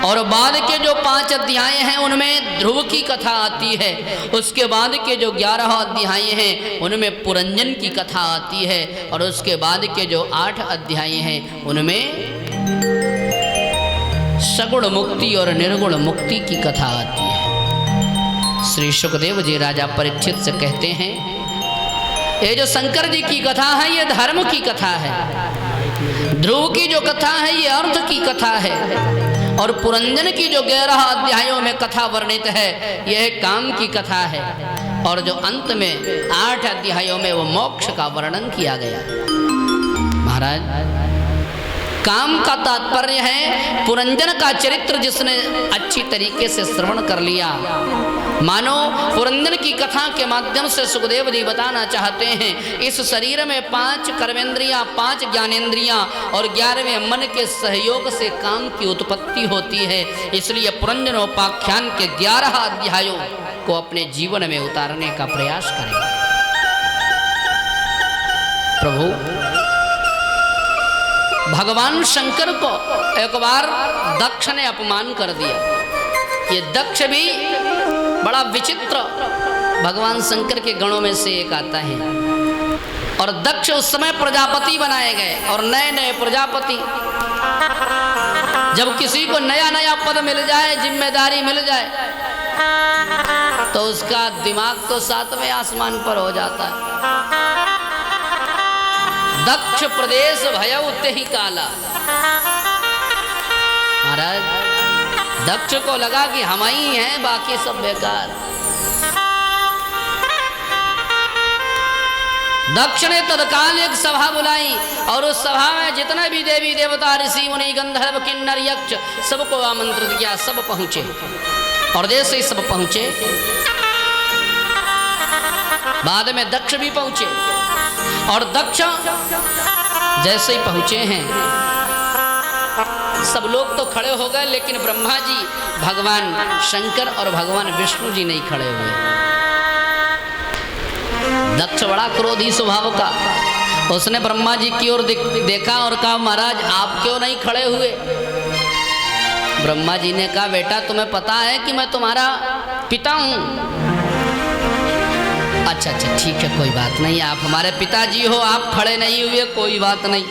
Speaker 3: और बाद के जो 5 अध्याय हैं उनमें ध्रुव की कथा आती है। उसके बाद के जो 11 अध्याय हैं उनमें पुरंजन की कथा आती है, और उसके बाद के जो 8 अध्याय हैं उनमें सगुण मुक्ति और निर्गुण मुक्ति की कथा आती है। श्री सुखदेव जी राजा परीक्षित से कहते हैं ये जो शंकर जी की कथा है ये धर्म की कथा है, ध्रुव की जो कथा है ये अर्थ की कथा है, और पुरंजन की जो 11 अध्यायों में कथा वर्णित है यह काम की कथा है, और जो अंत में 8 अध्यायों में वो मोक्ष का वर्णन किया गया। महाराज काम का तात्पर्य है पुरंजन का चरित्र जिसने अच्छी तरीके से श्रवण कर लिया। मानो पुरंजन की कथा के माध्यम से सुखदेव जी बताना चाहते हैं इस शरीर में 5 कर्मेंद्रियां, 5 ज्ञानेंद्रियां और 11वें मन के सहयोग से काम की उत्पत्ति होती है। इसलिए पुरंजनोपाख्यान के 11 अध्यायों को अपने जीवन में उतारने का प्रयास करें। प्रभु भगवान शंकर को एक बार दक्ष ने अपमान कर दिया। ये दक्ष भी बड़ा विचित्र भगवान शंकर के गणों में से एक आता है, और दक्ष उस समय प्रजापति बनाए गए, और नए नए प्रजापति जब किसी को नया नया पद मिल जाए, जिम्मेदारी मिल जाए, तो उसका दिमाग तो 7वें आसमान पर हो जाता है। दक्ष प्रदेश भयउ तेहि काला। महाराज दक्ष को लगा कि हम ही हैं, बाकी सब बेकार। दक्ष ने तत्काल एक सभा बुलाई, और उस सभा में जितने भी देवी देवता, ऋषि मुनि, गंधर्व, किन्नर, यक्ष सबको आमंत्रित किया। सब पहुंचे, और जैसे ही सब पहुंचे बाद में दक्ष भी पहुंचे, और दक्ष जैसे ही पहुंचे हैं सब लोग तो खड़े हो गए, लेकिन ब्रह्मा जी, भगवान शंकर और भगवान विष्णु जी नहीं खड़े हुए। दक्ष बड़ा क्रोधी स्वभाव का, उसने ब्रह्मा जी की ओर देखा और कहा महाराज आप क्यों नहीं खड़े हुए? ब्रह्मा जी ने कहा बेटा तुम्हें पता है कि मैं तुम्हारा पिता हूं। अच्छा अच्छा ठीक है कोई बात नहीं, आप हमारे पिताजी हो, आप खड़े नहीं हुए, कोई बात नहीं।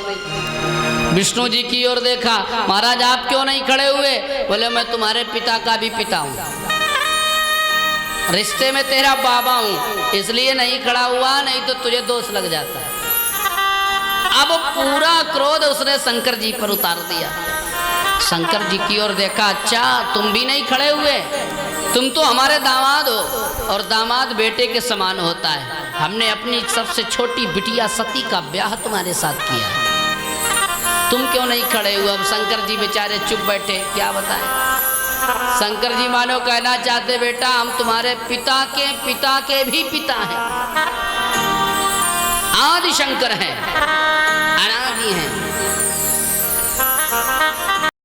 Speaker 3: विष्णु जी की ओर देखा, महाराज आप क्यों नहीं खड़े हुए? बोले मैं तुम्हारे पिता का भी पिता हूँ, रिश्ते में तेरा बाबा हूँ, इसलिए नहीं खड़ा हुआ, नहीं तो तुझे दोष लग जाता है। अब पूरा क्रोध उसने शंकर जी पर उतार दिया। शंकर जी की ओर देखा, अच्छा तुम भी नहीं खड़े हुए, तुम तो हमारे दामाद हो, और दामाद बेटे के समान होता है। हमने अपनी सबसे छोटी बिटिया सती का ब्याह तुम्हारे साथ किया है, तुम क्यों नहीं खड़े हुए? अब शंकर जी बेचारे चुप बैठे, क्या बताएं। शंकर जी मानो कहना चाहते बेटा हम तुम्हारे पिता के भी पिता हैं, आदि शंकर हैं, अनादि